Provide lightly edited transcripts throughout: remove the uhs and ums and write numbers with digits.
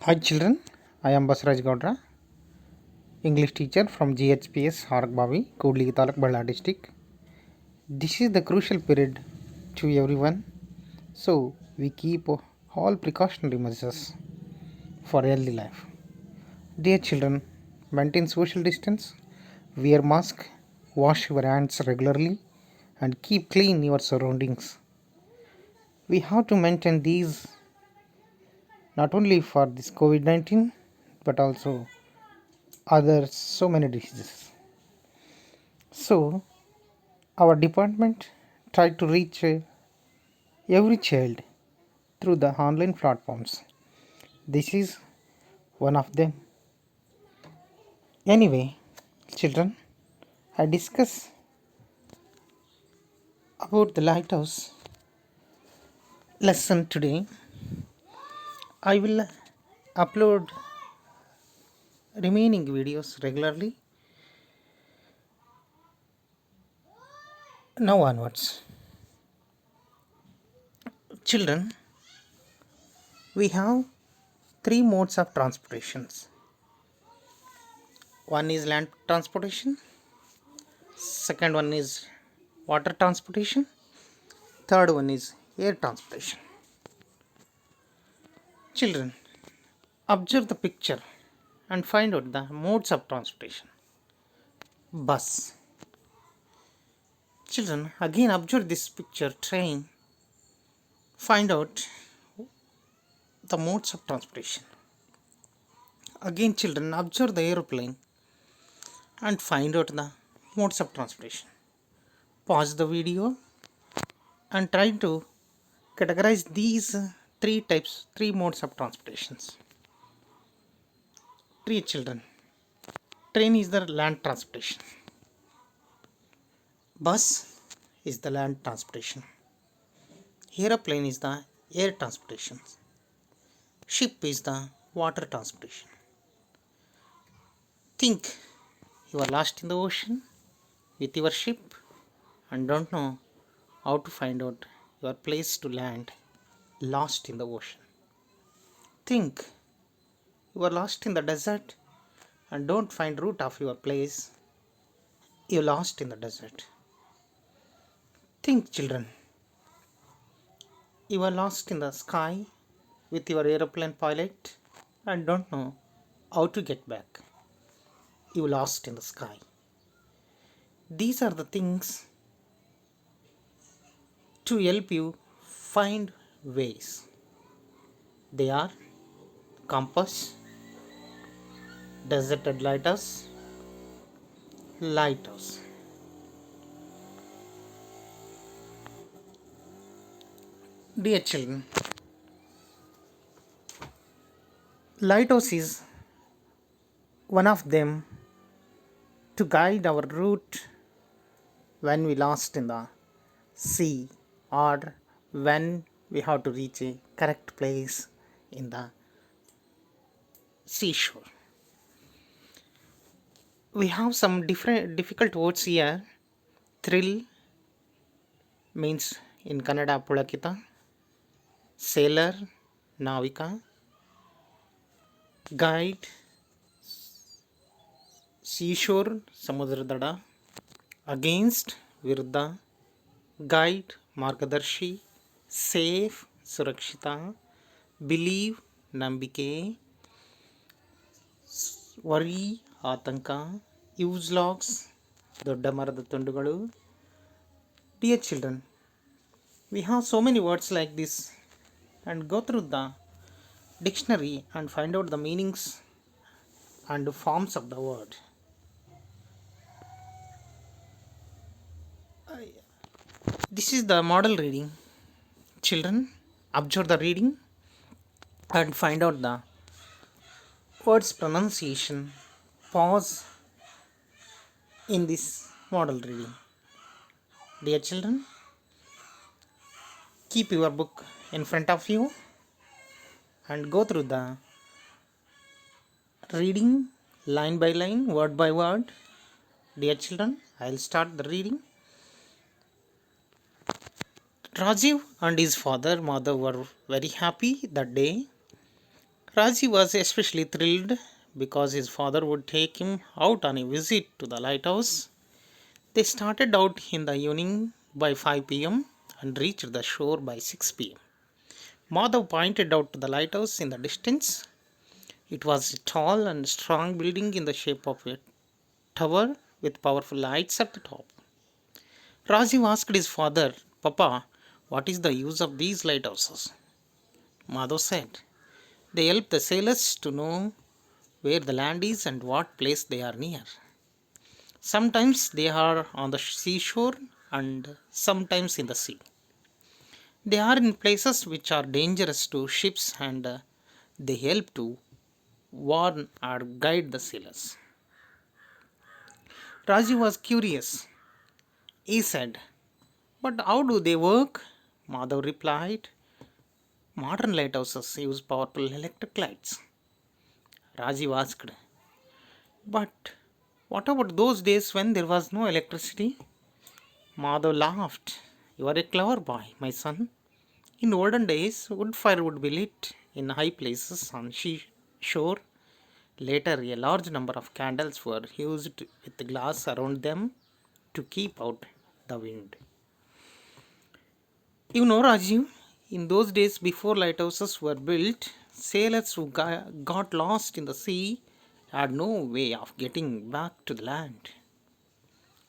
Hi children, I am Basraj Gaudra, English teacher from GHPS Harakbavi, Kodli Taluk, Balla district. This is the crucial period to everyone, so we keep all precautionary measures for healthy life. Dear children, maintain social distance, wear mask, wash your hands regularly, and keep clean your surroundings. We have to maintain these not only for this COVID-19 but also other so many diseases. So, our department tried to reach every child through the online platforms. This is one of them. Anyway, children, I discuss about the lighthouse lesson today. I will upload remaining videos regularly now onwards. Children, we have three modes of transportations. One is land transportation, second one is water transportation, third one is air transportation. Children, observe the picture and find out the modes of transportation. Bus. Children, again observe this picture. Train. Find out the modes of transportation. Again, children, observe the aeroplane and find out the modes of transportation. Pause the video and try to categorize these three modes of transportations. Three children. Train is the land transportation. Bus is the land transportation. Aeroplane is the air transportation. Ship is the water transportation. Think you are lost in the ocean with your ship and don't know how to find out your place to land, lost in the ocean. Think you are lost in the desert and don't find route of your place, you lost in the desert. Think children, you are lost in the sky with your aeroplane pilot and don't know how to get back, you lost in the sky. These are the things to help you find ways. They are compass, deserted lighthouse, lighthouse. Dear children, lighthouse is one of them to guide our route when we lost in the sea or when we have to reach a correct place in the seashore. We have some different difficult words here. Thrill means in Kannada Pulakita, sailor, Navika, guide, seashore, Samudradada, against, Virudha, guide, Margadarshi, safe, Surakshita, believe, Nambike, worry, Atanka, use logs, Doddamarada Tundugalu. Dear children, we have so many words like this and go through the dictionary and find out the meanings and forms of the word. This is the model reading. Children, observe the reading and find out the words pronunciation. Pause in this model reading. Dear children, keep your book in front of you and go through the reading line by line, word by word. Dear children, I'll start the reading. Rajiv and his father mother were very happy that day. Raji was especially thrilled because his father would take him out on a visit to the lighthouse. They started out in the evening by 5 p.m. and reached the shore by 6 p.m. Madhav pointed out to the lighthouse in the distance. It was a tall and strong building in the shape of a tower with powerful lights at the top. Rajiv asked his father, Papa, what is the use of these lighthouses? Madhav said, they help the sailors to know where the land is and what place they are near. Sometimes they are on the seashore and sometimes in the sea. They are in places which are dangerous to ships and they help to warn or guide the sailors. Rajiv was curious. He said, but how do they work? Madhav replied, modern lighthouses use powerful electric lights. Rajiv asked, but what about those days when there was no electricity? Madhav laughed. You are a clever boy, my son. In olden days, wood fire would be lit in high places on shore. Later, a large number of candles were used with glass around them to keep out the wind. You know, Rajiv, in those days before lighthouses were built, sailors who got lost in the sea had no way of getting back to the land.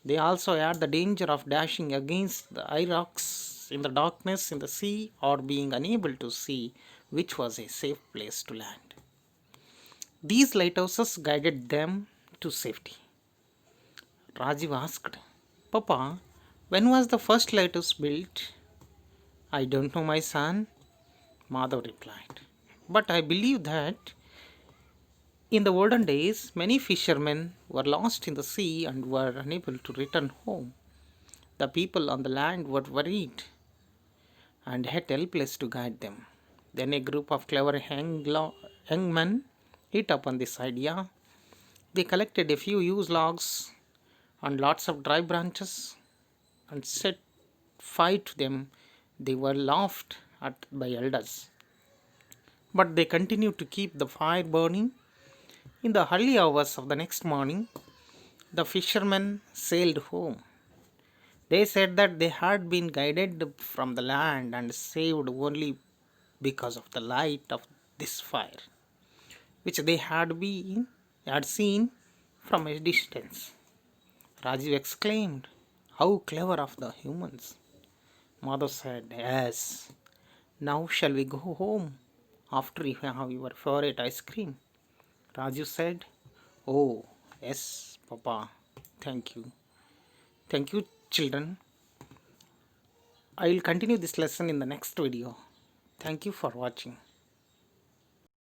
They also had the danger of dashing against the high rocks in the darkness in the sea or being unable to see which was a safe place to land. These lighthouses guided them to safety. Rajiv asked, Papa, when was the first lighthouse built? I don't know, my son, Madhav replied. But I believe that in the olden days, many fishermen were lost in the sea and were unable to return home. The people on the land were worried and had helpless to guide them. Then a group of clever young men hit upon this idea. They collected a few used logs and lots of dry branches and set fire to them. They were laughed at by elders, but they continued to keep the fire burning. In the early hours of the next morning, the fishermen sailed home. They said that they had been guided from the land and saved only because of the light of this fire, which they had seen from a distance. Rajiv exclaimed, how clever of the humans. Madhav said, yes. Now shall we go home after you have your favorite ice cream? Rajiv said, oh, yes, Papa. Thank you. Thank you, children. I will continue this lesson in the next video. Thank you for watching.